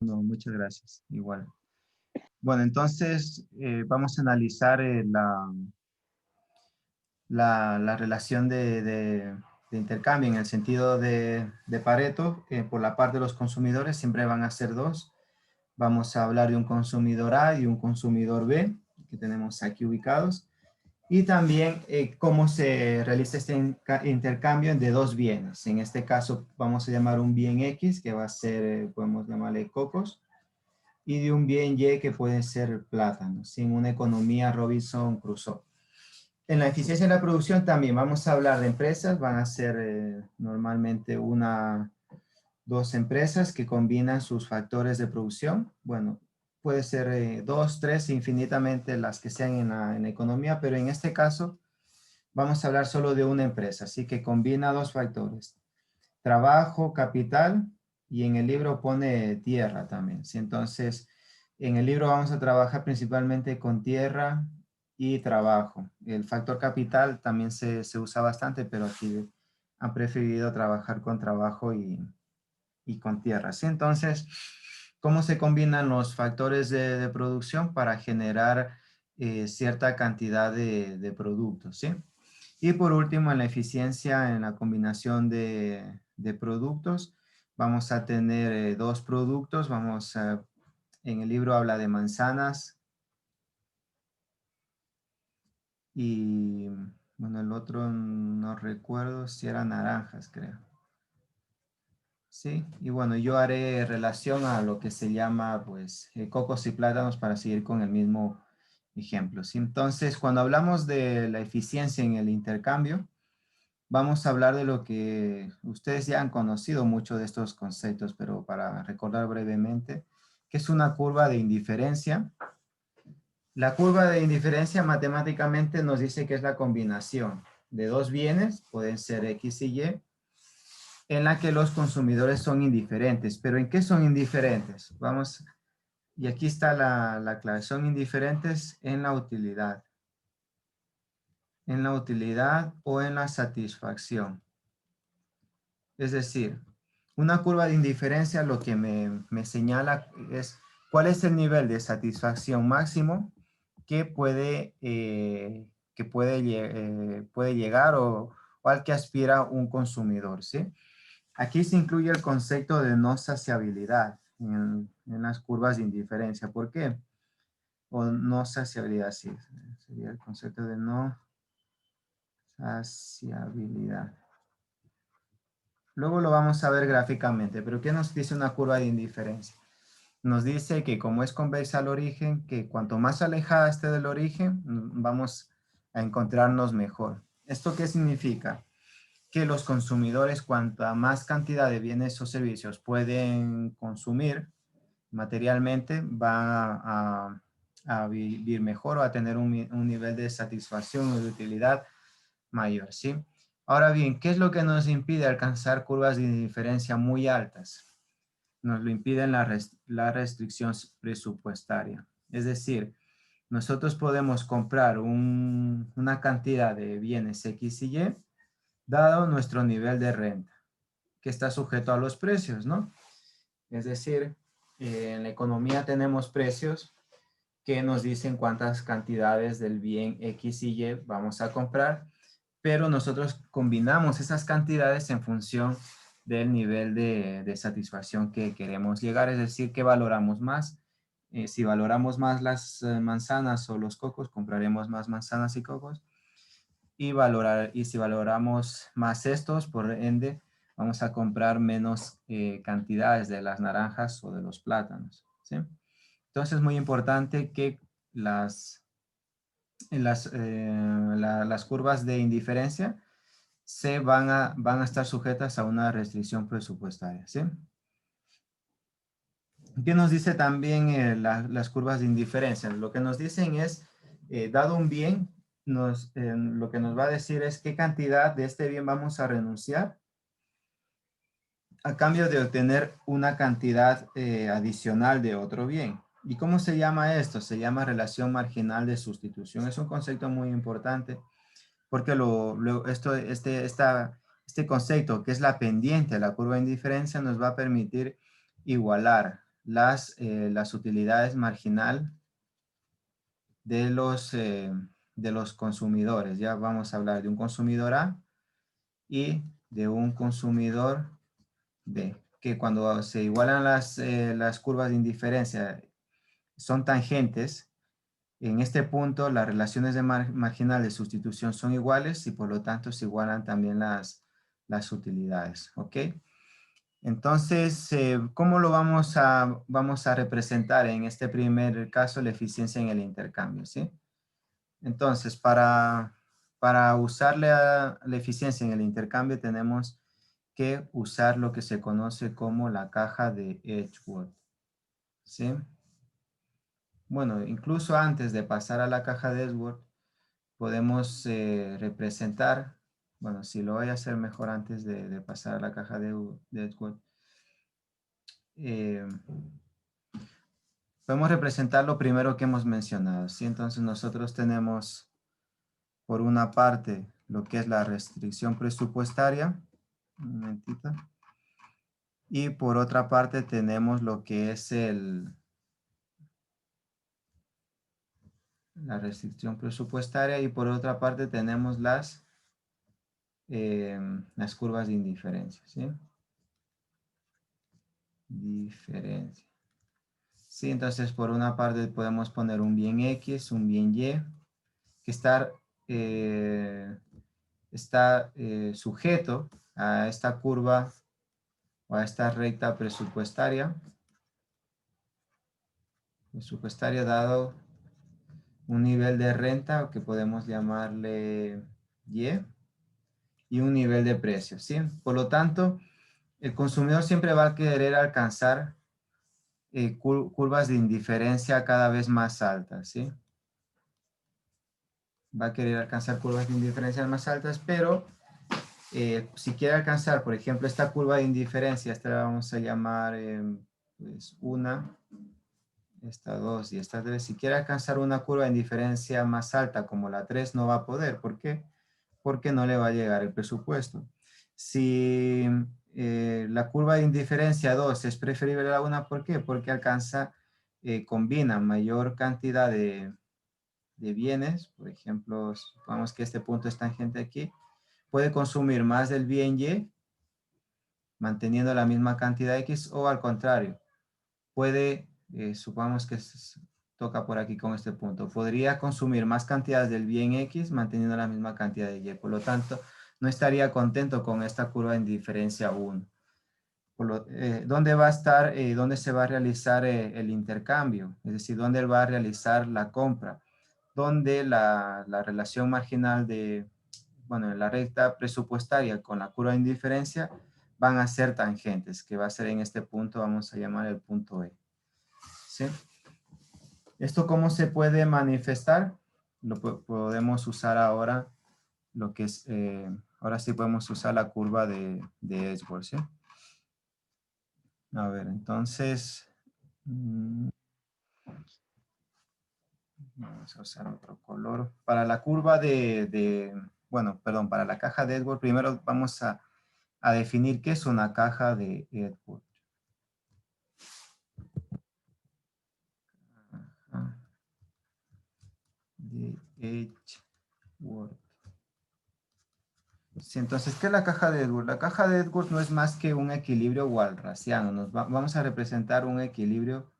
No, muchas gracias. Igual. Bueno, entonces vamos a analizar la relación de intercambio en el sentido de Pareto. Por la parte de los consumidores siempre van a ser dos. Vamos a hablar de un consumidor A y un consumidor B, que tenemos aquí ubicados. Y también cómo se realiza este intercambio de dos bienes. En este caso vamos a llamar un bien X, que va a ser, podemos llamarle cocos, y de un bien Y que puede ser plátanos, en una economía Robinson Crusoe. En la eficiencia de la producción también vamos a hablar de empresas, van a ser normalmente dos empresas que combinan sus factores de producción. Bueno, puede ser dos, tres, infinitamente las que sean en la economía, pero en este caso vamos a hablar solo de una empresa, así que combina dos factores, trabajo, capital, y en el libro pone tierra también. ¿Sí? Entonces, en el libro vamos a trabajar principalmente con tierra y trabajo. El factor capital también se usa bastante, pero aquí han preferido trabajar con trabajo y con tierra. ¿Sí? Entonces, ¿cómo se combinan los factores de producción para generar cierta cantidad de productos? ¿Sí? Y por último, en la eficiencia, en la combinación de productos, vamos a tener dos productos. En el libro habla de manzanas y, bueno, el otro no recuerdo si eran naranjas, creo. Sí, y bueno, yo haré relación a lo que se llama, pues, cocos y plátanos para seguir con el mismo ejemplo. ¿Sí? Entonces, cuando hablamos de la eficiencia en el intercambio, vamos a hablar de lo que ustedes ya han conocido mucho de estos conceptos, pero para recordar brevemente, que es una curva de indiferencia. La curva de indiferencia matemáticamente nos dice que es la combinación de dos bienes, pueden ser X y Y, en la que los consumidores son indiferentes. ¿Pero en qué son indiferentes? Y aquí está la clave, son indiferentes en la utilidad. En la utilidad o en la satisfacción. Es decir, una curva de indiferencia lo que me señala es cuál es el nivel de satisfacción máximo que puede llegar o al que aspira un consumidor, ¿sí? Aquí se incluye el concepto de no saciabilidad en las curvas de indiferencia. ¿Por qué? O no saciabilidad, sí. Sería el concepto de no saciabilidad. Luego lo vamos a ver gráficamente, pero ¿qué nos dice una curva de indiferencia? Nos dice que como es convexa al origen, que cuanto más alejada esté del origen, vamos a encontrarnos mejor. ¿Esto qué significa? Que los consumidores, cuanta más cantidad de bienes o servicios pueden consumir materialmente, van a vivir mejor o a tener un nivel de satisfacción o de utilidad mayor, ¿sí? Ahora bien, ¿qué es lo que nos impide alcanzar curvas de diferencia muy altas? Nos lo impide la restricción presupuestaria. Es decir, nosotros podemos comprar una cantidad de bienes X y Y, dado nuestro nivel de renta, que está sujeto a los precios, ¿no? Es decir, en la economía tenemos precios que nos dicen cuántas cantidades del bien X y Y vamos a comprar, pero nosotros combinamos esas cantidades en función del nivel de satisfacción que queremos llegar, es decir, que valoramos más. Si valoramos más las manzanas o los cocos, compraremos más manzanas y cocos. Y si valoramos más estos, por ende, vamos a comprar menos cantidades de las naranjas o de los plátanos, ¿sí? Entonces es muy importante que las curvas de indiferencia van a estar sujetas a una restricción presupuestaria, ¿sí? ¿Qué nos dice también las curvas de indiferencia? Lo que nos dicen es, dado un bien, lo que nos va a decir es qué cantidad de este bien vamos a renunciar a cambio de obtener una cantidad adicional de otro bien. ¿Y cómo se llama esto? Se llama relación marginal de sustitución. Es un concepto muy importante porque este concepto que es la pendiente, la curva de indiferencia, nos va a permitir igualar las utilidades marginal de los consumidores. Ya vamos a hablar de un consumidor A y de un consumidor B, que cuando se igualan las curvas de indiferencia son tangentes. En este punto, las relaciones de marginal de sustitución son iguales y por lo tanto se igualan también las utilidades. ¿Ok? Entonces, ¿cómo lo vamos a representar en este primer caso la eficiencia en el intercambio? ¿Sí? Entonces, para usar la eficiencia en el intercambio tenemos que usar lo que se conoce como la caja de Edgeworth. ¿Sí? Bueno, incluso antes de pasar a la caja de Edgeworth, podemos representar, bueno, si lo voy a hacer mejor antes de pasar a la caja de Edgeworth, eh, podemos representar lo primero que hemos mencionado, ¿sí? Entonces nosotros tenemos, por una parte, lo que es la restricción presupuestaria, un momentito, y por otra parte tenemos lo que es la restricción presupuestaria y por otra parte tenemos las curvas de indiferencia, ¿sí? Diferencia. Sí, entonces por una parte podemos poner un bien X, un bien Y, que está sujeto a esta curva o a esta recta presupuestaria dado un nivel de renta que podemos llamarle y un nivel de precio, ¿sí? Por lo tanto, el consumidor siempre va a querer alcanzar curvas de indiferencia cada vez más altas, ¿sí? Va a querer alcanzar curvas de indiferencia más altas, pero si quiere alcanzar, por ejemplo, esta curva de indiferencia, esta la vamos a llamar pues, 1, esta 2 y esta 3. Si quiere alcanzar una curva de indiferencia más alta como la 3, no va a poder. ¿Por qué? Porque no le va a llegar el presupuesto. Si la curva de indiferencia 2 es preferible a la 1, ¿por qué? Porque combina mayor cantidad de bienes. Por ejemplo, supongamos que este punto es tangente aquí. Puede consumir más del bien Y, manteniendo la misma cantidad X, o al contrario, puede, supongamos que toca por aquí con este punto, podría consumir más cantidades del bien X, manteniendo la misma cantidad de Y. Por lo tanto, no estaría contento con esta curva en diferencia 1. ¿Dónde va a estar, dónde se va a realizar el intercambio? Es decir, ¿dónde él va a realizar la compra? Donde la relación marginal la recta presupuestaria con la curva de indiferencia van a ser tangentes, que va a ser en este punto, vamos a llamar el punto E. ¿Sí? ¿Esto cómo se puede manifestar? Podemos usar ahora lo que es, ahora sí podemos usar la curva de Edgeworth, ¿sí? A ver, entonces, vamos a usar otro color. Para la curva para la caja de Edgeworth, primero vamos a definir qué es una caja de Edgeworth. De Edgeworth. Sí, entonces, ¿qué es la caja de Edgeworth? La caja de Edgeworth no es más que un equilibrio walrasiano. Vamos a representar un equilibrio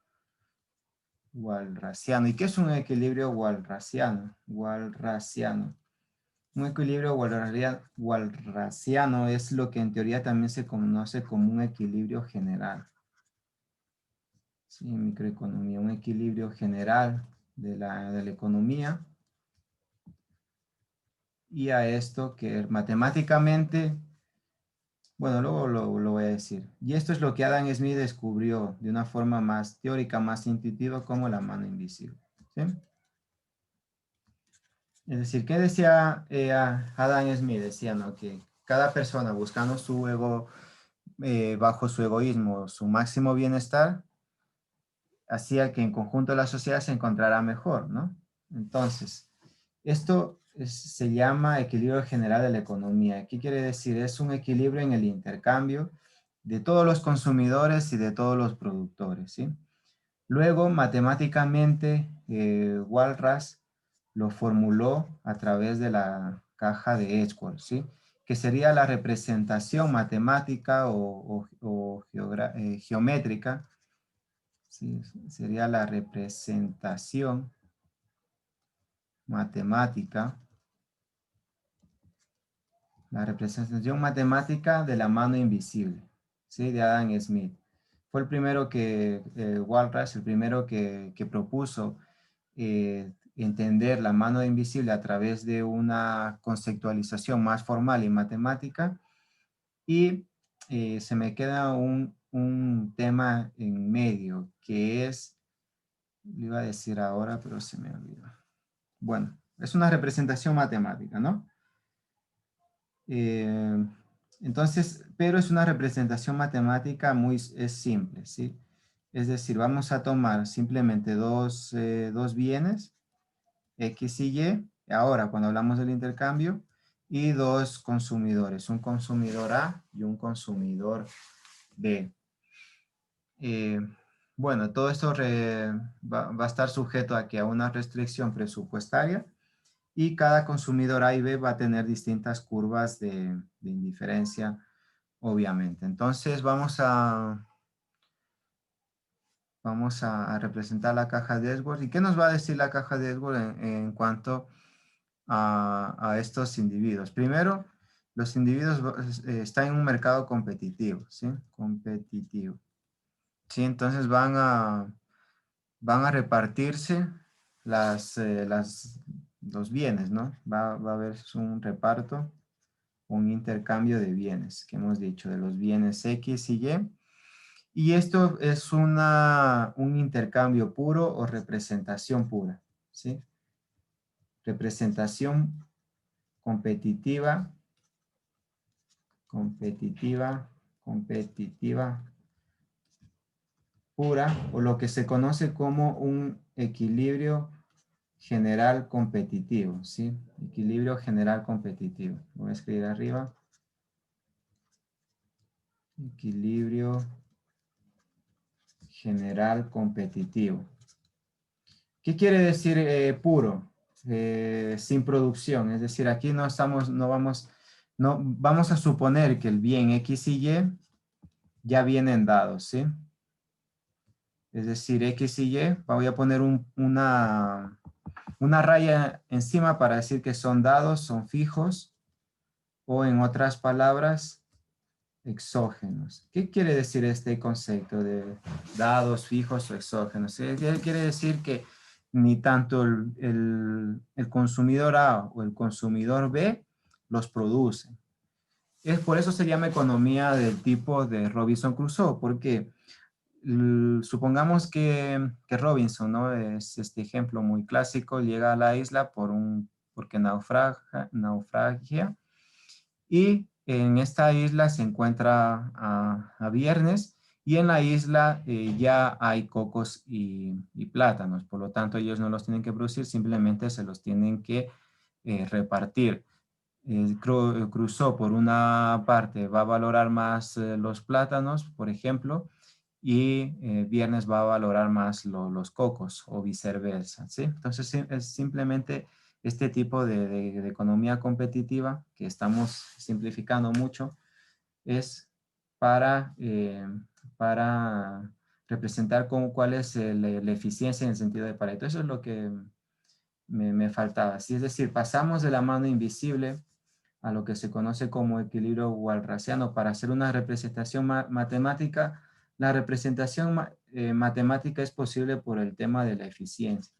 walrasiano. ¿Y qué es un equilibrio walrasiano? Un equilibrio walrasiano es lo que en teoría también se conoce como un equilibrio general. Sí, microeconomía, un equilibrio general de la economía. Y a esto que matemáticamente, bueno, luego lo voy a decir. Y esto es lo que Adam Smith descubrió de una forma más teórica, más intuitiva, como la mano invisible. ¿Sí? Es decir, ¿qué decía Adam Smith? Decía, ¿no? Que cada persona buscando su ego, bajo su egoísmo, su máximo bienestar, hacía que en conjunto la sociedad se encontrara mejor, ¿no? Entonces, esto se llama equilibrio general de la economía. ¿Qué quiere decir? Es un equilibrio en el intercambio de todos los consumidores y de todos los productores, ¿sí? Luego, matemáticamente, Walras lo formuló a través de la caja de Edgeworth, ¿sí? Que sería la representación matemática o geométrica, ¿sí? Sería la representación matemática, de la mano invisible, ¿sí? De Adam Smith. Fue el primero que, Walras, el primero que propuso entender la mano invisible a través de una conceptualización más formal y matemática. Y se me queda un tema en medio, que es, lo iba a decir ahora, pero se me olvidó. Bueno, es una representación matemática, ¿no? Eh, entonces, pero es una representación matemática es simple, ¿sí? Es decir, vamos a tomar simplemente dos bienes, X y Y, ahora cuando hablamos del intercambio, y dos consumidores, un consumidor A y un consumidor B. Eh, bueno, todo esto va a estar sujeto a que a una restricción presupuestaria, y cada consumidor A y B va a tener distintas curvas de indiferencia, obviamente. Entonces vamos a representar la caja de Edgeworth. ¿Y qué nos va a decir la caja de Edgeworth en cuanto a estos individuos? Primero, los individuos están en un mercado competitivo, ¿sí? Competitivo. Sí, entonces van a repartirse los bienes, ¿no? Va a haber un reparto, un intercambio de bienes, que hemos dicho, de los bienes X y Y. Y esto es un intercambio puro o representación pura, ¿sí? Representación competitiva, competitiva, competitiva pura, o lo que se conoce como un equilibrio general competitivo, ¿sí? Equilibrio general competitivo. Lo voy a escribir arriba. Equilibrio general competitivo. ¿Qué quiere decir puro? Sin producción. Es decir, aquí no vamos a suponer que el bien X y Y ya vienen dados, ¿sí? Es decir, X y Y, voy a poner una raya encima para decir que son dados, son fijos, o en otras palabras, exógenos. ¿Qué quiere decir este concepto de dados fijos o exógenos? Quiere decir que ni tanto el consumidor A o el consumidor B los producen. Por eso se llama economía del tipo de Robinson Crusoe, porque supongamos que Robinson, ¿no? Es este ejemplo muy clásico, llega a la isla porque naufragia, y en esta isla se encuentra a Viernes, y en la isla ya hay cocos y plátanos, por lo tanto ellos no los tienen que producir, simplemente se los tienen que repartir. Crusoe por una parte va a valorar más los plátanos, por ejemplo, y Viernes va a valorar más los cocos o viceversa, ¿sí? Entonces es simplemente este tipo de economía competitiva que estamos simplificando mucho, es para representar cuál es la eficiencia en el sentido de Pareto. Eso es lo que me faltaba. Sí, es decir, pasamos de la mano invisible a lo que se conoce como equilibrio walrasiano para hacer una representación matemática. La representación matemática es posible por el tema de la eficiencia.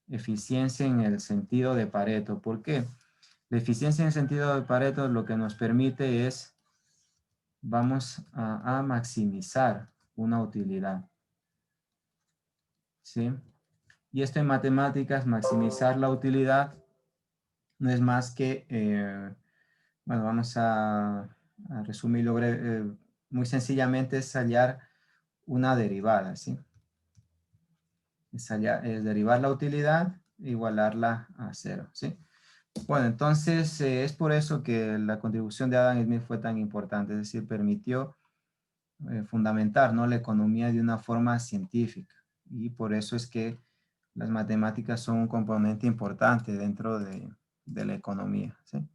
Eficiencia en el sentido de Pareto. ¿Por qué? La eficiencia en el sentido de Pareto lo que nos permite es, vamos a maximizar una utilidad, ¿sí? Y esto en matemáticas, maximizar la utilidad, no es más que, bueno, vamos a resumirlo muy sencillamente, es hallar una derivada, ¿sí? Es derivar la utilidad e igualarla a cero, ¿sí? Bueno, entonces es por eso que la contribución de Adam Smith fue tan importante, es decir, permitió fundamentar, ¿no?, la economía de una forma científica. Y por eso es que las matemáticas son un componente importante dentro de la economía, ¿sí?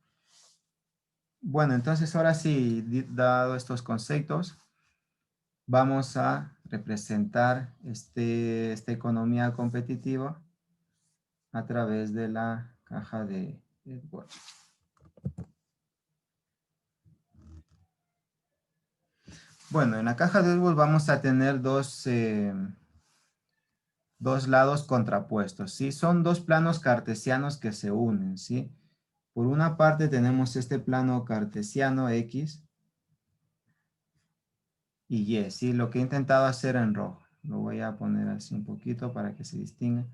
Bueno, entonces ahora sí, dado estos conceptos, vamos a representar esta economía competitiva a través de la caja de Edwards. Bueno, en la caja de Edwards vamos a tener dos lados contrapuestos, ¿sí? Son dos planos cartesianos que se unen, ¿sí? Por una parte tenemos este plano cartesiano X y Y, ¿sí? Lo que he intentado hacer en rojo. Lo voy a poner así un poquito para que se distinga.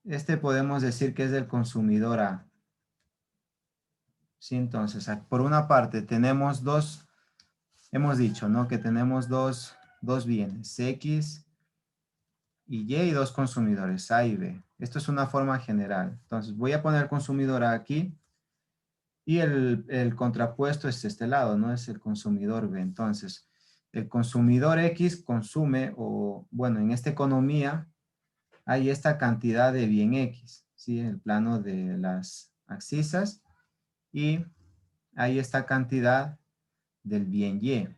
Este podemos decir que es del consumidor A. ¿Sí? Entonces, por una parte tenemos hemos dicho, ¿no?, que tenemos dos bienes, X y dos consumidores, A y B. Esto es una forma general. Entonces, voy a poner consumidor A aquí y el contrapuesto es este lado, ¿no? Es el consumidor B. Entonces, el consumidor X consume, o bueno, en esta economía hay esta cantidad de bien X, ¿sí? El plano de las abscisas, y hay esta cantidad del bien Y,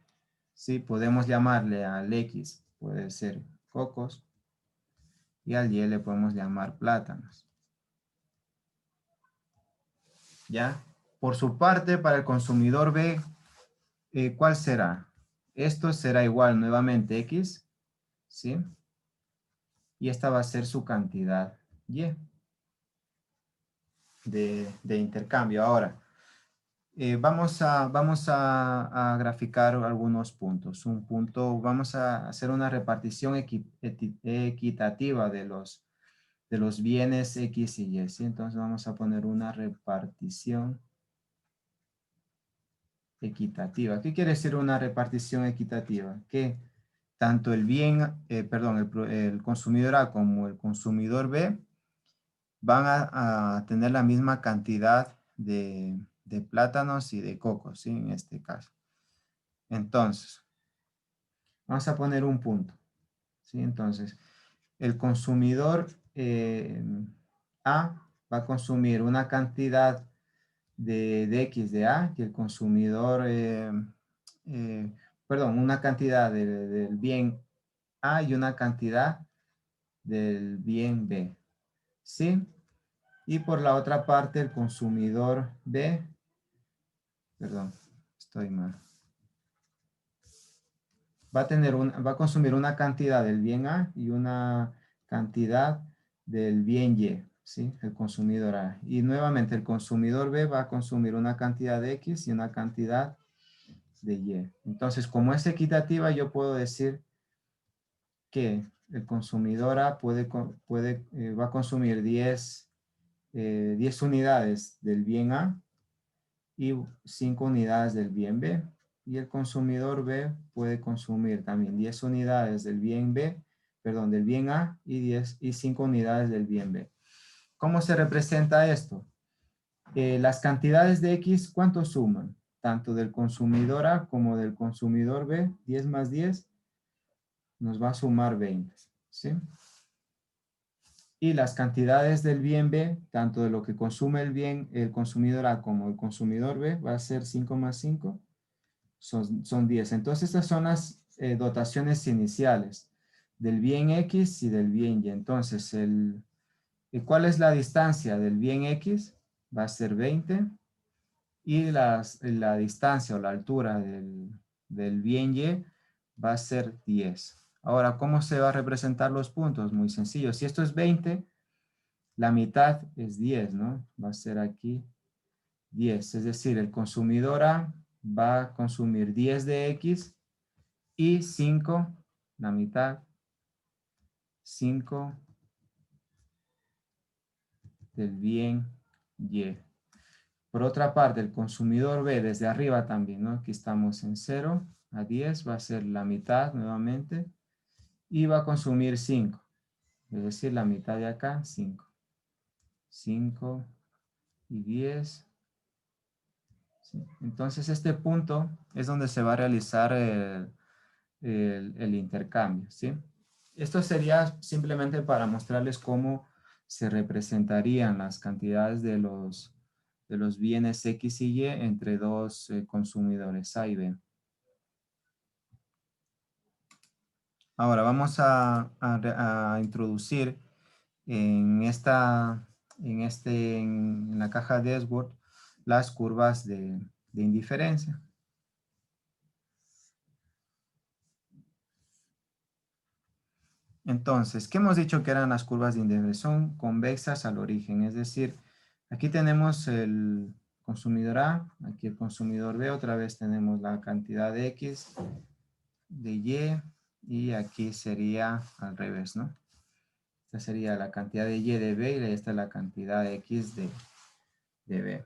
¿sí? Podemos llamarle al X, puede ser cocos, y al Y le podemos llamar plátanos. ¿Ya? Por su parte, para el consumidor B, ¿cuál será? Esto será igual nuevamente X, ¿sí? Y esta va a ser su cantidad Y de intercambio. Ahora, vamos a graficar algunos puntos. Un punto, vamos a hacer una repartición equitativa de los bienes X y Y, ¿sí? Entonces vamos a poner una repartición equitativa. ¿Qué quiere decir una repartición equitativa? Que tanto el consumidor A como el consumidor B van a tener la misma cantidad de plátanos y de cocos, ¿sí? En este caso. Entonces, vamos a poner un punto, ¿sí? Entonces, el consumidor A va a consumir una cantidad de X de A, que el consumidor, una cantidad del bien A y una cantidad del bien B, ¿sí? Y por la otra parte, el consumidor B, perdón, estoy mal, va a consumir una cantidad del bien A y una cantidad del bien Y, ¿sí? El consumidor A. Y nuevamente el consumidor B va a consumir una cantidad de X y una cantidad de Y. Entonces, como es equitativa, yo puedo decir que el consumidor A va a consumir 10 unidades del bien A y 5 unidades del bien B. Y el consumidor B puede consumir también 10 unidades del bien B, perdón, del bien A y 5 unidades del bien B. ¿Cómo se representa esto? Las cantidades de X, ¿cuánto suman? Tanto del consumidor A como del consumidor B, 10 más 10 nos va a sumar 20, ¿sí? Y las cantidades del bien B, tanto de lo que consume el consumidor A como el consumidor B, va a ser 5 más 5, son 10. Entonces, estas son las dotaciones iniciales del bien X y del bien Y. Entonces, ¿cuál es la distancia del bien X? Va a ser 20. Y la distancia o la altura del bien Y va a ser 10. Ahora, ¿cómo se va a representar los puntos? Muy sencillo. Si esto es 20, la mitad es 10, ¿no? Va a ser aquí 10. Es decir, el consumidor A va a consumir 10 de X y 5, la mitad, 5 del bien Y. Por otra parte, el consumidor B desde arriba también, ¿no? Aquí estamos en 0 a 10, va a ser la mitad nuevamente y va a consumir 5. Es decir, la mitad de acá, 5. 5 y 10. ¿Sí? Entonces este punto es donde se va a realizar el intercambio, ¿sí? Esto sería simplemente para mostrarles cómo se representarían las cantidades de los bienes X y Y entre dos consumidores A y B. Ahora vamos a introducir en la caja de Edgeworth las curvas de indiferencia. Entonces, ¿qué hemos dicho que eran las curvas de indiferencia? Son convexas al origen, es decir, aquí tenemos el consumidor A, aquí el consumidor B, otra vez tenemos la cantidad de X, de Y, y aquí sería al revés, ¿no? Esta sería la cantidad de Y de B y esta es la cantidad de X de B.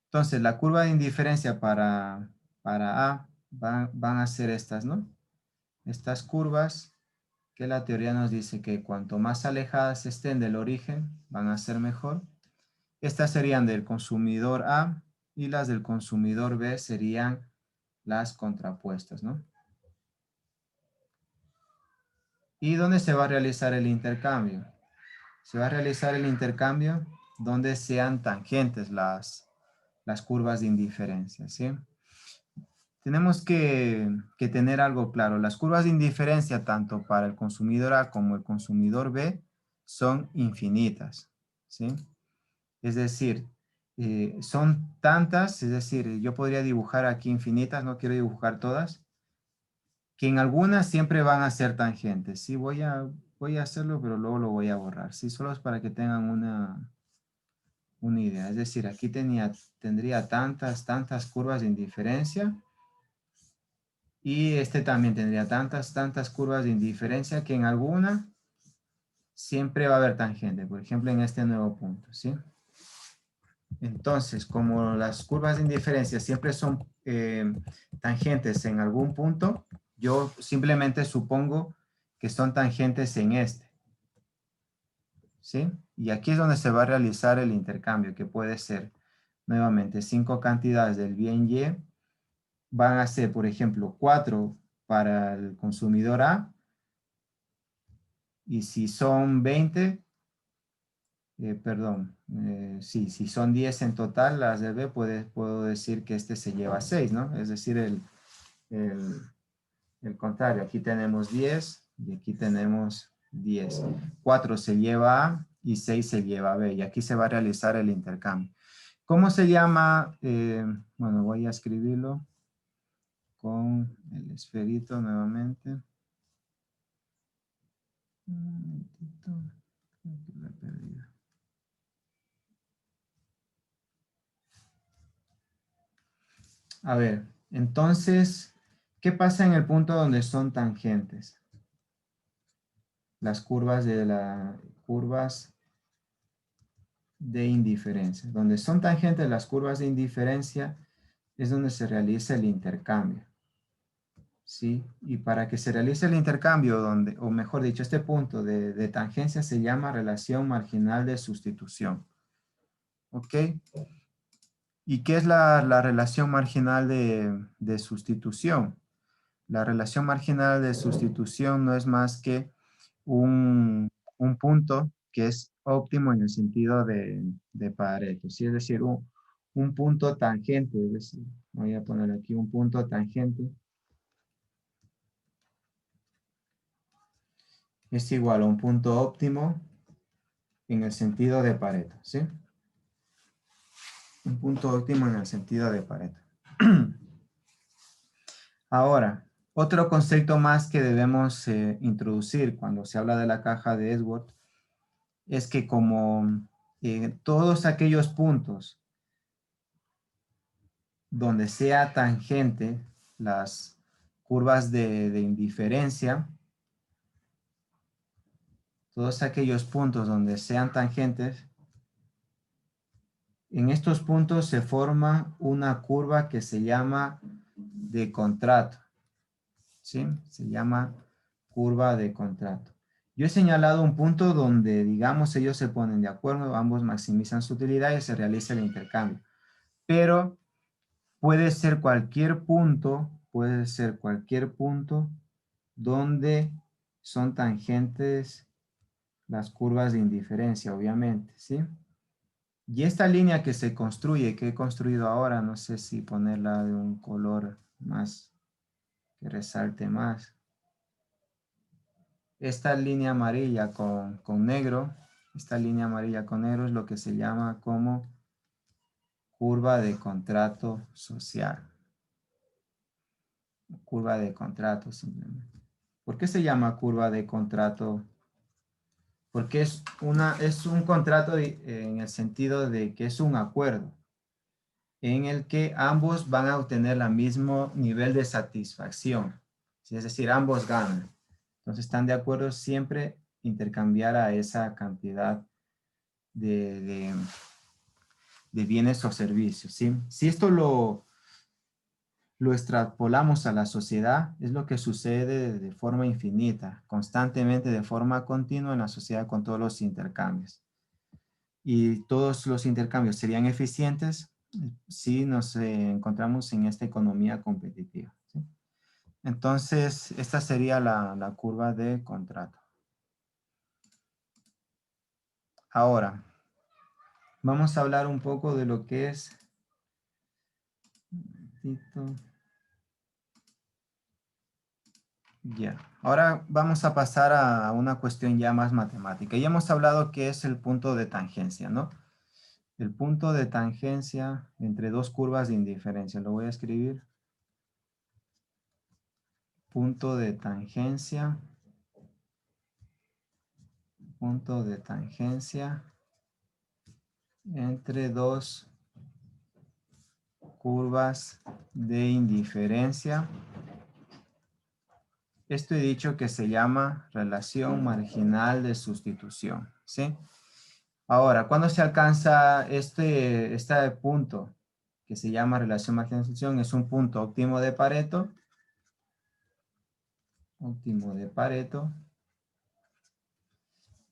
Entonces, la curva de indiferencia para A van a ser estas, ¿no? Estas curvas que la teoría nos dice que cuanto más alejadas estén del origen, van a ser mejor. Estas serían del consumidor A y las del consumidor B serían las contrapuestas, ¿no? ¿Y dónde se va a realizar el intercambio? Se va a realizar el intercambio donde sean tangentes las curvas de indiferencia, ¿sí? Tenemos que tener algo claro. Las curvas de indiferencia, tanto para el consumidor A como el consumidor B, son infinitas, ¿sí? Es decir, son tantas, es decir, yo podría dibujar aquí infinitas, no quiero dibujar todas, que en algunas siempre van a ser tangentes. Sí, voy a hacerlo, pero luego lo voy a borrar. Sí, solo es para que tengan una idea. Es decir, aquí tendría tantas curvas de indiferencia. Y este también tendría tantas curvas de indiferencia que en alguna siempre va a haber tangente. Por ejemplo, en este nuevo punto, ¿sí? Entonces, como las curvas de indiferencia siempre son tangentes en algún punto, yo simplemente supongo que son tangentes en este, ¿sí? Y aquí es donde se va a realizar el intercambio, que puede ser, nuevamente, 5 cantidades del bien Y, van a ser, por ejemplo, 4 para el consumidor A, y si son 20, sí, si son 10 en total, las de B, puedo decir que este se lleva 6, ¿no? Es decir, el contrario. Aquí tenemos 10 y aquí tenemos 10. 4 se lleva A y 6 se lleva B. Y aquí se va a realizar el intercambio. ¿Cómo se llama? Bueno, voy a escribirlo con el esferito nuevamente. Un momentito. Creo que lo he perdido. A ver, entonces, ¿qué pasa en el punto donde son tangentes? Las curvas de indiferencia. Donde son tangentes las curvas de indiferencia es donde se realiza el intercambio. ¿Sí? Y para que se realice el intercambio, o mejor dicho, este punto de tangencia se llama relación marginal de sustitución. ¿Ok? ¿Y qué es la relación marginal de sustitución? La relación marginal de sustitución no es más que un punto que es óptimo en el sentido de Pareto, ¿sí? Es decir, un punto tangente, es decir, voy a poner aquí un punto tangente, es igual a un punto óptimo en el sentido de Pareto, ¿sí? Un punto óptimo en el sentido de Pareto. Ahora, otro concepto más que debemos introducir cuando se habla de la caja de Edgeworth es que como todos aquellos puntos donde sea tangente las curvas de indiferencia, todos aquellos puntos donde sean tangentes, en estos puntos se forma una curva que se llama de contrato, ¿sí? Se llama curva de contrato. Yo he señalado un punto donde, digamos, ellos se ponen de acuerdo, ambos maximizan su utilidad y se realiza el intercambio. Pero puede ser cualquier punto donde son tangentes las curvas de indiferencia, obviamente, ¿sí? Y esta línea que se construye, que he construido ahora, no sé si ponerla de un color más, que resalte más. Esta línea amarilla con negro, esta línea amarilla con negro es lo que se llama como curva de contrato social. Curva de contrato simplemente. ¿Por qué se llama curva de contrato? Porque es un contrato en el sentido de que es un acuerdo en el que ambos van a obtener el mismo nivel de satisfacción. ¿Sí? Es decir, ambos ganan. Entonces están de acuerdo siempre intercambiar a esa cantidad de, de, de bienes o servicios. ¿Sí? Si esto lo extrapolamos a la sociedad, es lo que sucede de forma infinita, constantemente, de forma continua en la sociedad con todos los intercambios. Y todos los intercambios serían eficientes si nos encontramos en esta economía competitiva. ¿Sí? Entonces, esta sería la curva de contrato. Ahora, vamos a hablar un poco de lo que es... Ya. Ahora vamos a pasar a una cuestión ya más matemática. Ya hemos hablado que es el punto de tangencia, ¿no? El punto de tangencia entre dos curvas de indiferencia. Lo voy a escribir. Punto de tangencia. Punto de tangencia entre dos curvas de indiferencia. Esto he dicho que se llama relación marginal de sustitución, ¿sí? Ahora, ¿cuándo se alcanza este punto que se llama relación marginal de sustitución? Es un punto óptimo de Pareto. Óptimo de Pareto.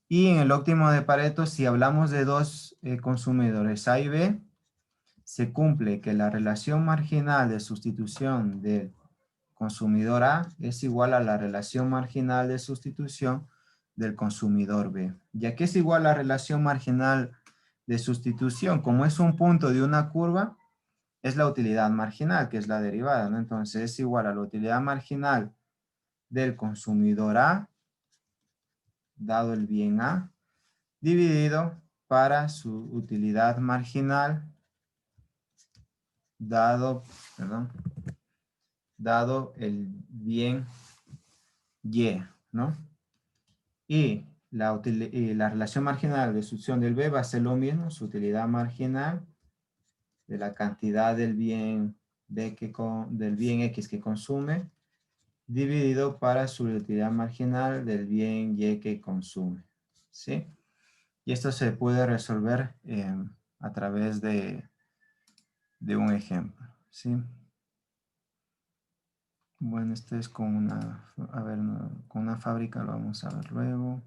Y en el óptimo de Pareto, si hablamos de dos consumidores A y B, se cumple que la relación marginal de sustitución del consumidor A es igual a la relación marginal de sustitución del consumidor B. Ya que es igual a la relación marginal de sustitución, como es un punto de una curva, es la utilidad marginal, que es la derivada, ¿no? Entonces es igual a la utilidad marginal del consumidor A, dado el bien A, dividido para su utilidad marginal, dado el bien Y, ¿no? Y la relación marginal de sustitución del B va a ser lo mismo, su utilidad marginal de la cantidad del bien, del bien X que consume, dividido para su utilidad marginal del bien Y que consume. ¿Sí? Y esto se puede resolver a través de un ejemplo. ¿Sí? Bueno, este es con una, a ver, no, con una fábrica, lo vamos a ver luego.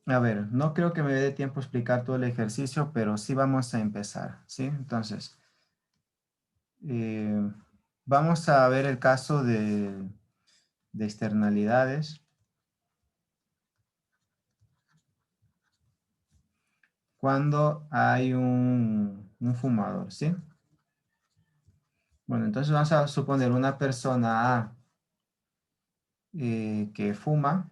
A ver, no creo que me dé tiempo a explicar todo el ejercicio, pero sí vamos a empezar, ¿sí? Entonces, vamos a ver el caso de externalidades. Cuando hay un fumador, ¿sí? Bueno, entonces vamos a suponer una persona A que fuma,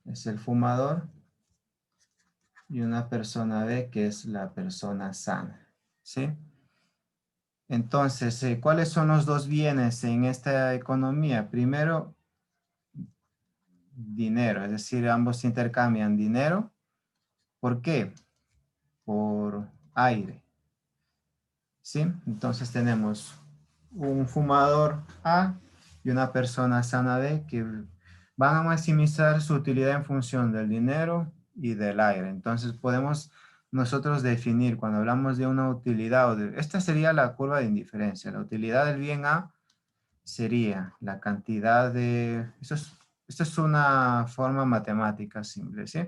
es el fumador, y una persona B que es la persona sana, ¿sí? Entonces, ¿cuáles son los dos bienes en esta economía? Primero, dinero, es decir, ambos intercambian dinero. ¿Por qué? Por aire, ¿sí? Entonces tenemos un fumador A y una persona sana B que van a maximizar su utilidad en función del dinero y del aire. Entonces podemos nosotros definir cuando hablamos de una utilidad, esta sería la curva de indiferencia. La utilidad del bien A sería la cantidad de, esto es una forma matemática simple, ¿sí?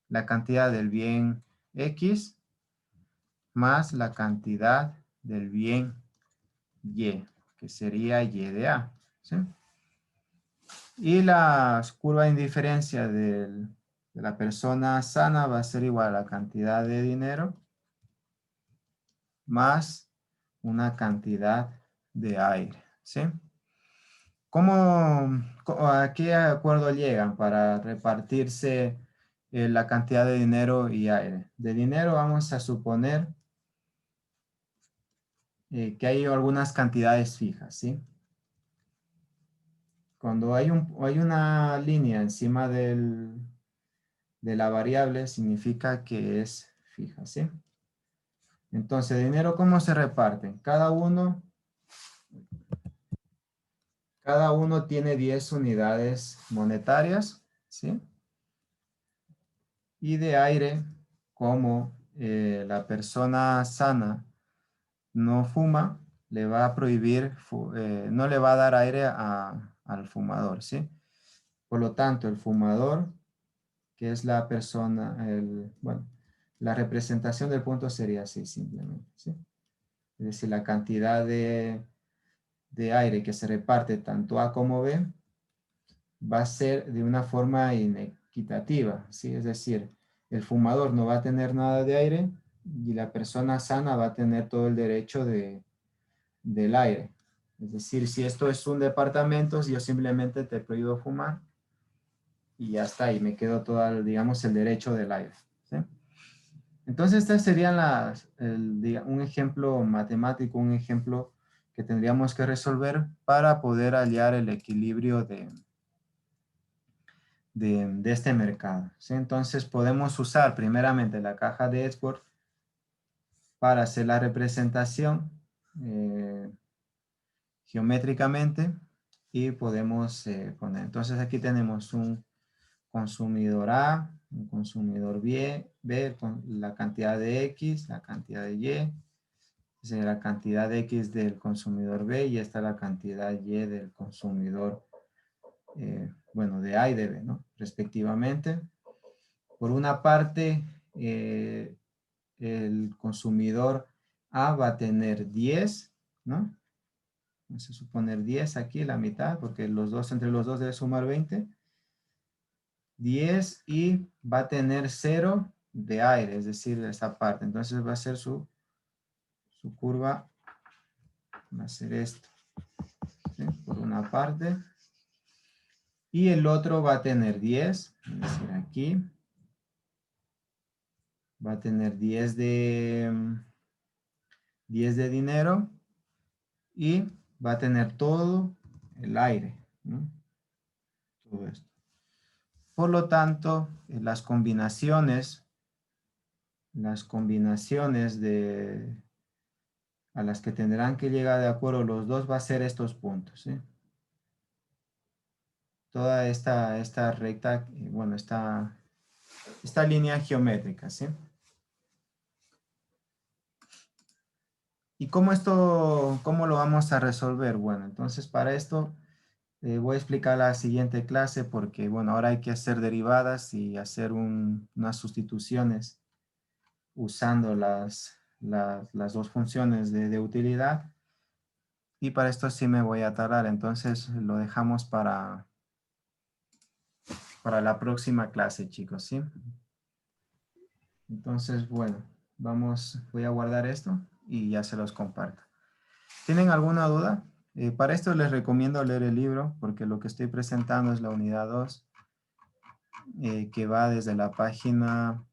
La cantidad del bien X más la cantidad del bien Y, que sería Y de A, ¿sí? Y la curva de indiferencia de la persona sana va a ser igual a la cantidad de dinero más una cantidad de aire, ¿sí? ¿A qué acuerdo llegan para repartirse la cantidad de dinero y aire? De dinero vamos a suponer que hay algunas cantidades fijas, ¿sí? Cuando hay una línea encima de la variable, significa que es fija, ¿sí? Entonces, dinero, ¿cómo se reparte? Cada uno tiene 10 unidades monetarias, ¿sí? Y de aire, como la persona sana no fuma, le va a prohibir, no le va a dar aire al fumador, ¿sí? Por lo tanto, el fumador, que es la persona, bueno, la representación del punto sería así simplemente, ¿sí? Es decir, la cantidad de aire que se reparte tanto A como B va a ser de una forma inequitativa, ¿sí? Es decir, el fumador no va a tener nada de aire y la persona sana va a tener todo el derecho del aire. Es decir, si esto es un departamento, yo simplemente te prohíbo fumar y ya está, y me quedo todo, digamos, el derecho del aire, ¿sí? Entonces, este sería un ejemplo matemático, un ejemplo que tendríamos que resolver para poder hallar el equilibrio de este mercado, ¿sí? Entonces, podemos usar primeramente la caja de Edgeworth para hacer la representación geométricamente y podemos poner. Entonces, aquí tenemos un consumidor A, un consumidor B con la cantidad de X, la cantidad de Y, es la cantidad de X del consumidor B y esta es la cantidad Y del consumidor, bueno, de A y de B, ¿no? Respectivamente. Por una parte, el consumidor A va a tener 10, ¿no? Vamos a suponer 10 aquí, la mitad, porque entre los dos debe sumar 20. 10 y va a tener 0 de aire, es decir, esta parte. Entonces va a ser su curva, va a ser esto, ¿sí? Por una parte. Y el otro va a tener 10, es decir, aquí. Va a tener 10 de dinero y va a tener todo el aire, ¿no? Todo esto. Por lo tanto, las combinaciones a las que tendrán que llegar de acuerdo los dos va a ser estos puntos, ¿sí? Toda esta recta, bueno, esta línea geométrica, ¿sí? ¿Y cómo lo vamos a resolver? Bueno, entonces para esto voy a explicar la siguiente clase porque, bueno, ahora hay que hacer derivadas y hacer unas sustituciones usando las dos funciones de utilidad. Y para esto sí me voy a tardar, entonces lo dejamos para la próxima clase, chicos, ¿sí? Entonces, bueno, voy a guardar esto y ya se los comparto. ¿Tienen alguna duda? Para esto les recomiendo leer el libro porque lo que estoy presentando es la unidad 2, que va desde la página...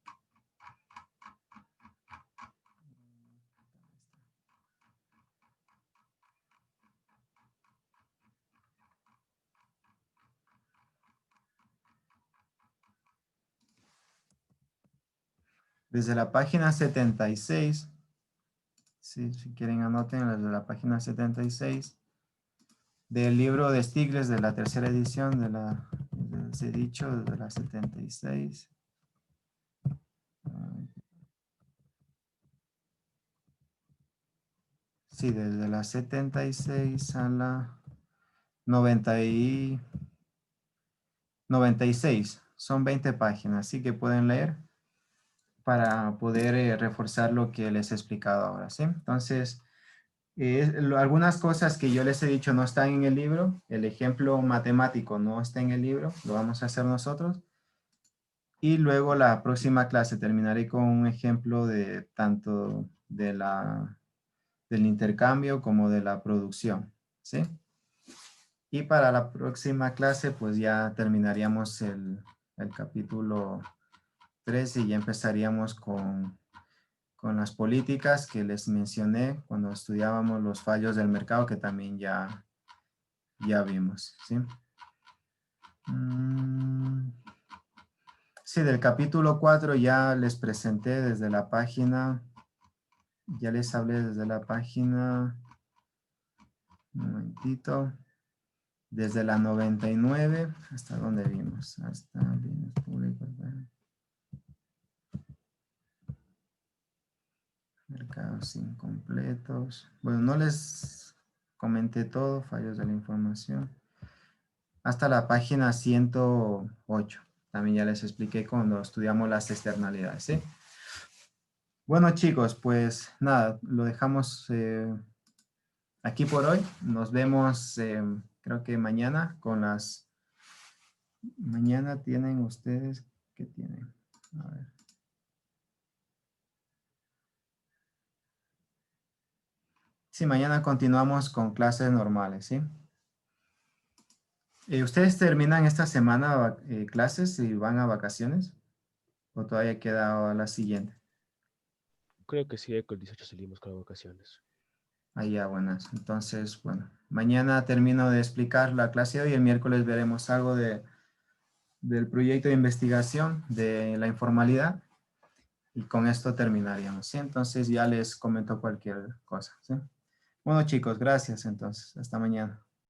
Desde la página 76, ¿sí? Si quieren anoten desde la página 76 del libro de Stiglitz de la tercera edición les he dicho, desde la 76. Sí, desde la 76 a la 96. Son 20 páginas, así que pueden leer para poder reforzar lo que les he explicado ahora, ¿sí? Entonces, algunas cosas que yo les he dicho no están en el libro. El ejemplo matemático no está en el libro, lo vamos a hacer nosotros. Y luego la próxima clase terminaré con un ejemplo de tanto del intercambio como de la producción, ¿sí? Y para la próxima clase pues ya terminaríamos el capítulo 3 y ya empezaríamos con las políticas que les mencioné cuando estudiábamos los fallos del mercado, que también ya vimos, ¿sí? Sí, del capítulo 4 ya les presenté desde la página, ya les hablé desde la página, un momentito, desde la 99, ¿hasta dónde vimos? Hasta bienes públicos, mercados incompletos. Bueno, no les comenté todo, fallos de la información. Hasta la página 108. También ya les expliqué cuando estudiamos las externalidades, ¿sí? Bueno, chicos, pues nada, lo dejamos aquí por hoy. Nos vemos, creo que mañana con las... Mañana tienen ustedes, ¿qué tienen? A ver. Sí, mañana continuamos con clases normales, ¿sí? ¿Ustedes terminan esta semana clases y van a vacaciones? ¿O todavía queda la siguiente? Creo que sí, con el 18 salimos con las vacaciones. Ah, ya, buenas. Entonces, bueno, mañana termino de explicar la clase de hoy. El miércoles veremos algo del proyecto de investigación de la informalidad. Y con esto terminaríamos, ¿sí? Entonces ya les comento cualquier cosa, ¿sí? Bueno, chicos, gracias entonces. Hasta mañana.